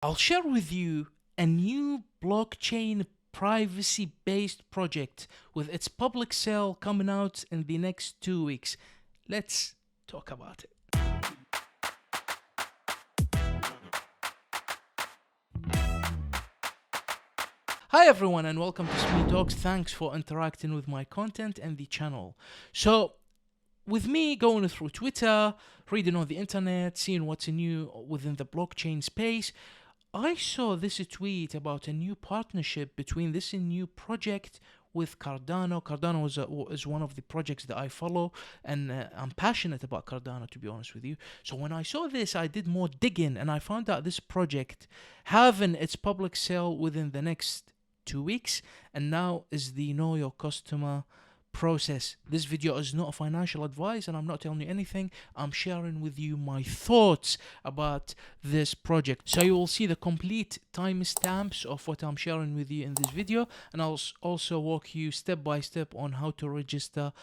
I'll share with you a new blockchain privacy-based project with its public sale coming out in the next 2 weeks. Let's talk about it. Hi everyone and welcome to S.M.E Talks. Thanks for interacting with my content and the channel. So, with me going through Twitter, reading on the internet, seeing what's new within the blockchain space, I saw this tweet about a new partnership between this new project with Cardano. Cardano is one of the projects that I follow, and I'm passionate about Cardano, to be honest with you. So when I saw this, I did more digging, and I found out this project having its public sale within the next 2 weeks, and now is the Know Your Customer process. This video is not financial advice and I'm not telling you anything. I'm sharing with you my thoughts about this project. So you will see the complete timestamps of what I'm sharing with you in this video, and I'll also walk you step by step on how to register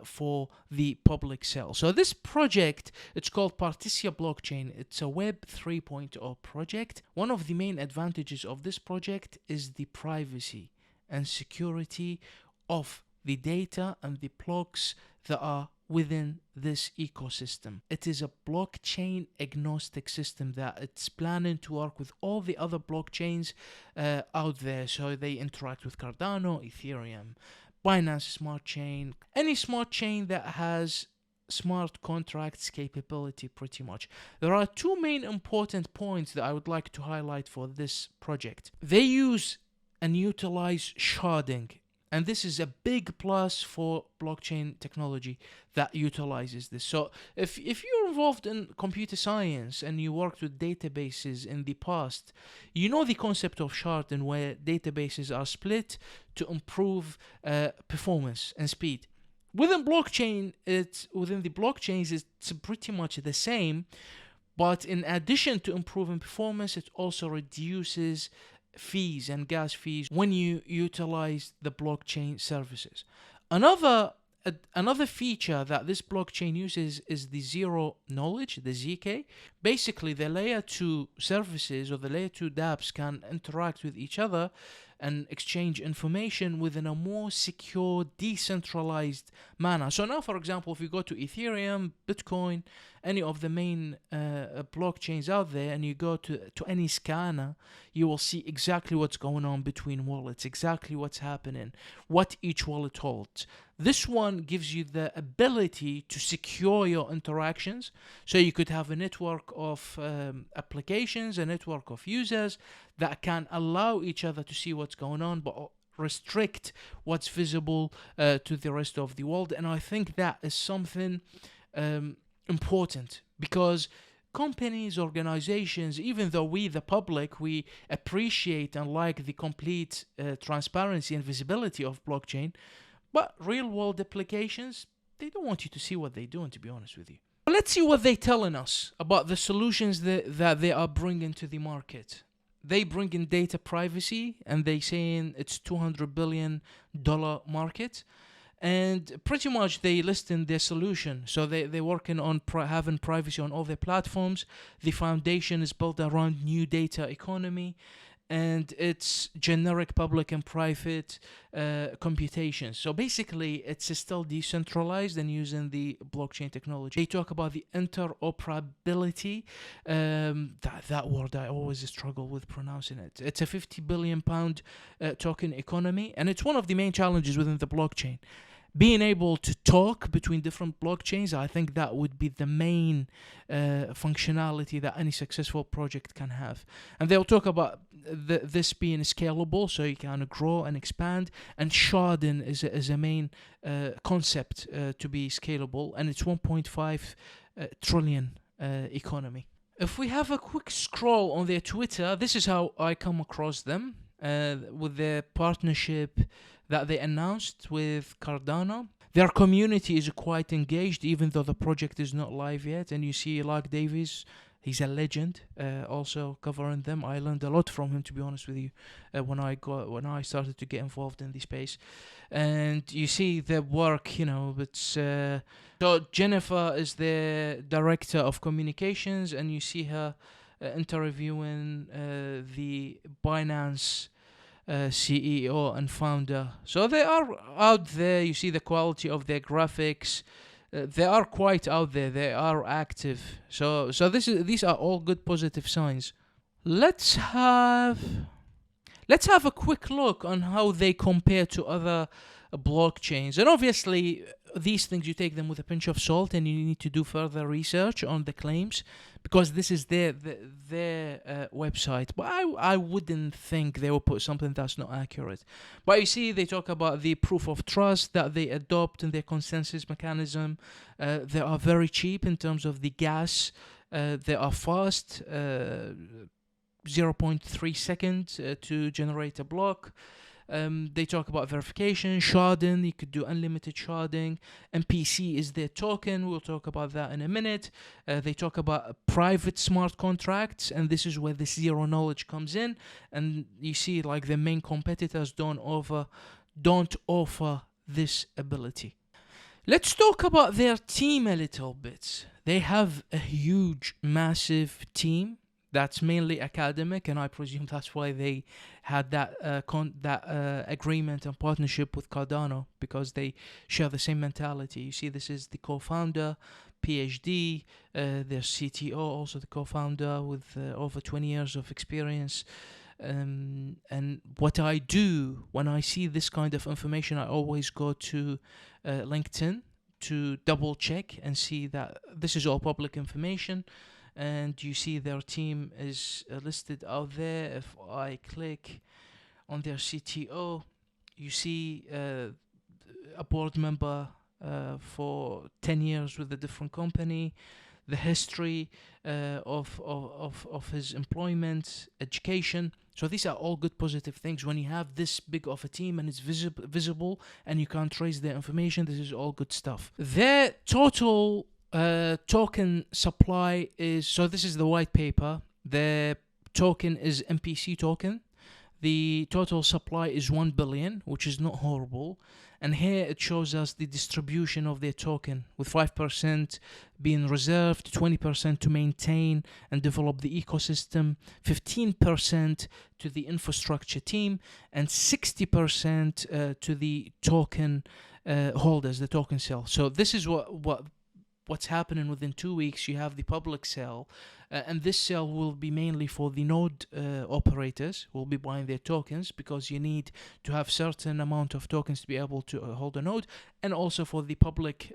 for the public sale. So this project, it's called Partisia Blockchain. It's a Web 3.0 project. One of the main advantages of this project is the privacy and security of the data and the blocks that are within this ecosystem. It is a blockchain agnostic system that it's planning to work with all the other blockchains out there. So they interact with Cardano, Ethereum, Binance Smart Chain, any smart chain that has smart contracts capability pretty much. There are two main important points that I would like to highlight for this project. They use and utilize sharding. And this is a big plus for blockchain technology that utilizes this. So if you're involved in computer science and you worked with databases in the past, you know the concept of sharding, where databases are split to improve performance and speed. Within the blockchains, it's pretty much the same, but in addition to improving performance, it also reduces fees and gas fees when you utilize the blockchain services. Another feature that this blockchain uses is the zero knowledge, the ZK. Basically, the layer 2 services or the layer 2 dApps can interact with each other and exchange information within a more secure, decentralized manner. So now, for example, if you go to Ethereum, Bitcoin, any of the main blockchains out there, and you go to any scanner, you will see exactly what's going on between wallets, exactly what's happening, what each wallet holds. This one gives you the ability to secure your interactions. So you could have a network of applications, a network of users that can allow each other to see what's going on, but restrict what's visible to the rest of the world. And I think that is something important, because companies, organizations, even though we, the public, we appreciate and like the complete transparency and visibility of blockchain, but real world applications, they don't want you to see what they're doing, to be honest with you. Let's see what they're telling us about the solutions that they are bringing to the market. They bring in data privacy, and they saying it's $200 billion market. And pretty much they list in their solution. So they're working on having privacy on all their platforms. The foundation is built around new data economy, and it's generic public and private computations. So basically, it's still decentralized and using the blockchain technology. They talk about the interoperability. That word, I always struggle with pronouncing it. It's a £50 billion token economy, and it's one of the main challenges within the blockchain. Being able to talk between different blockchains, I think that would be the main functionality that any successful project can have. And they'll talk about this being scalable, so you can grow and expand. And sharding is a main concept to be scalable, and it's 1.5 trillion economy. If we have a quick scroll on their Twitter, this is how I come across them with their partnership that they announced with Cardano. Their community is quite engaged, even though the project is not live yet. And you see Lark Davies, he's a legend, also covering them. I learned a lot from him, to be honest with you, when I started to get involved in the space. And you see the work, it's so Jennifer is the director of communications, and you see her interviewing the Binance CEO and founder. So they are out there. You see the quality of their graphics. They are quite out there. They are active. So these are all good positive signs. Let's have let's have a quick look on how they compare to other blockchains. And obviously, these things you take them with a pinch of salt, and you need to do further research on the claims because this is their website. But I wouldn't think they will put something that's not accurate. But you see, they talk about the proof of trust that they adopt in their consensus mechanism. They are very cheap in terms of the gas. They are fast. 0.3 seconds to generate a block. They talk about verification, sharding. You could do unlimited sharding. MPC is their token. We'll talk about that in a minute. They talk about private smart contracts, and this is where the zero knowledge comes in. And you see, like the main competitors don't offer this ability. Let's talk about their team a little bit. They have a huge, massive team that's mainly academic, and I presume that's why they had that agreement and partnership with Cardano, because they share the same mentality. You see, this is the co-founder, PhD, their CTO, also the co-founder with over 20 years of experience. And what I do when I see this kind of information, I always go to LinkedIn to double check and see that this is all public information. And you see their team is listed out there. If I click on their CTO, you see a board member for 10 years with a different company, the history of his employment, education. So these are all good positive things. When you have this big of a team and it's visible and you can't trace their information, this is all good stuff. Their total token supply is, so this is the white paper. The token is MPC token. The total supply is 1 billion, which is not horrible. And here it shows us the distribution of their token, with 5% being reserved, 20% to maintain and develop the ecosystem, 15% to the infrastructure team, and 60% to the token holders, the token sale. So this is what's happening within 2 weeks. You have the public sale, and this sale will be mainly for the node operators who will be buying their tokens, because you need to have certain amount of tokens to be able to hold a node, and also for the public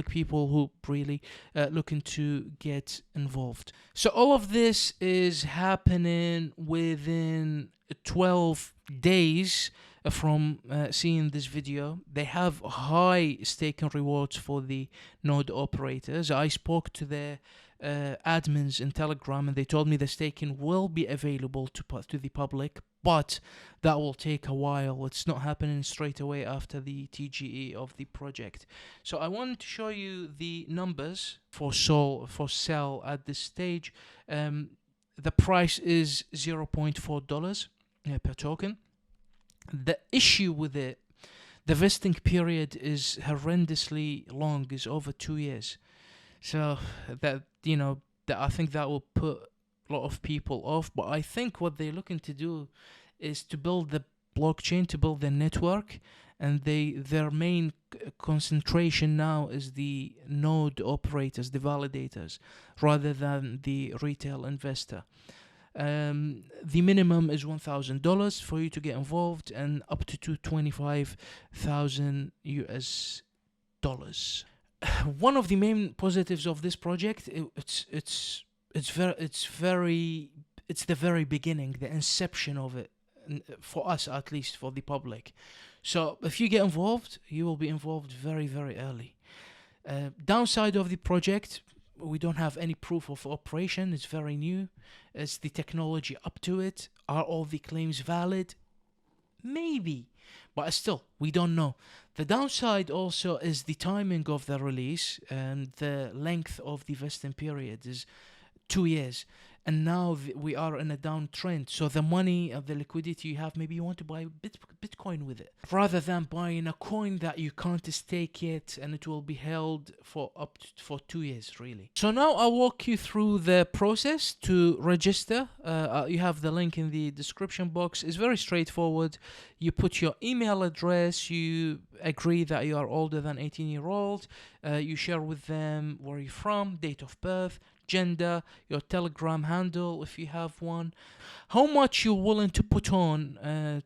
people who really looking to get involved. So all of this is happening within 12 days from seeing this video. They have high staking rewards for the node operators. I spoke to their admins in Telegram, and they told me the staking will be available to the public, but that will take a while. It's not happening straight away after the TGE of the project. So I wanted to show you the numbers for sell at this stage. The price is $0.4 per token. The issue with it, the vesting period is horrendously long, is over 2 years. So that I think that will put a lot of people off. But I think what they're looking to do is to build the blockchain, to build the network, and their main concentration now is the node operators, the validators, rather than the retail investor. The minimum is $1,000 for you to get involved, and up to $25,000 US. One of the main positives of this project, it's the very beginning, the inception of it, for us at least, for the public. So if you get involved, you will be involved very, very early. Downside of the project, we don't have any proof of operation. It's very new. Is the technology up to it? Are all the claims valid? Maybe, but still, we don't know. The downside also is the timing of the release, and the length of the vesting period is 2 years. And now we are in a downtrend. So the money, the liquidity you have, maybe you want to buy Bitcoin with it, rather than buying a coin that you can't stake it and it will be held for for 2 years really. So now I'll walk you through the process to register. You have the link in the description box. It's very straightforward. You put your email address, you agree that you are older than 18-year-old, you share with them where you're from, date of birth, gender, your Telegram handle if you have one, how much you're willing to put on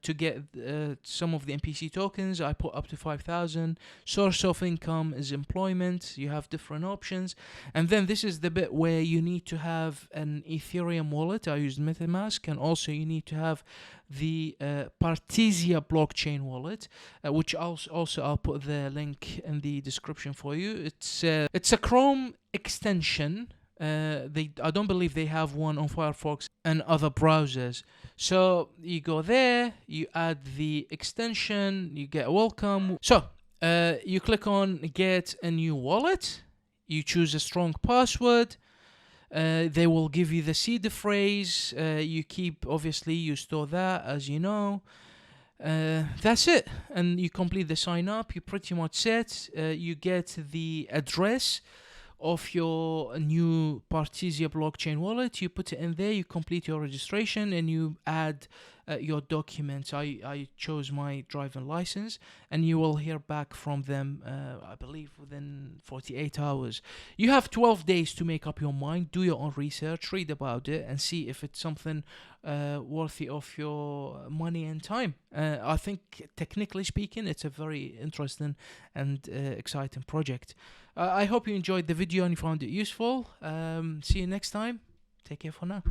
to get some of the MPC tokens. I put up to 5,000. Source of income is employment. You have different options. And then this is the bit where you need to have an Ethereum wallet. I used MetaMask. And also you need to have the Partisia blockchain wallet, which also I'll put the link in the description for you. It's a Chrome extension. I don't believe they have one on Firefox and other browsers. So you go there, you add the extension, you get welcome. So you click on get a new wallet, you choose a strong password. They will give you the seed phrase. You keep, obviously, you store that, as you know. That's it, and you complete the sign up. You're pretty much set. You get the address of your new Partisia blockchain wallet. You put it in there, you complete your registration, and you add your documents. I chose my driving license, and you will hear back from them, I believe, within 48 hours. You have 12 days to make up your mind, do your own research, read about it, and see if it's something worthy of your money and time. I think, technically speaking, it's a very interesting and exciting project. I hope you enjoyed the video and you found it useful. See you next time. Take care for now.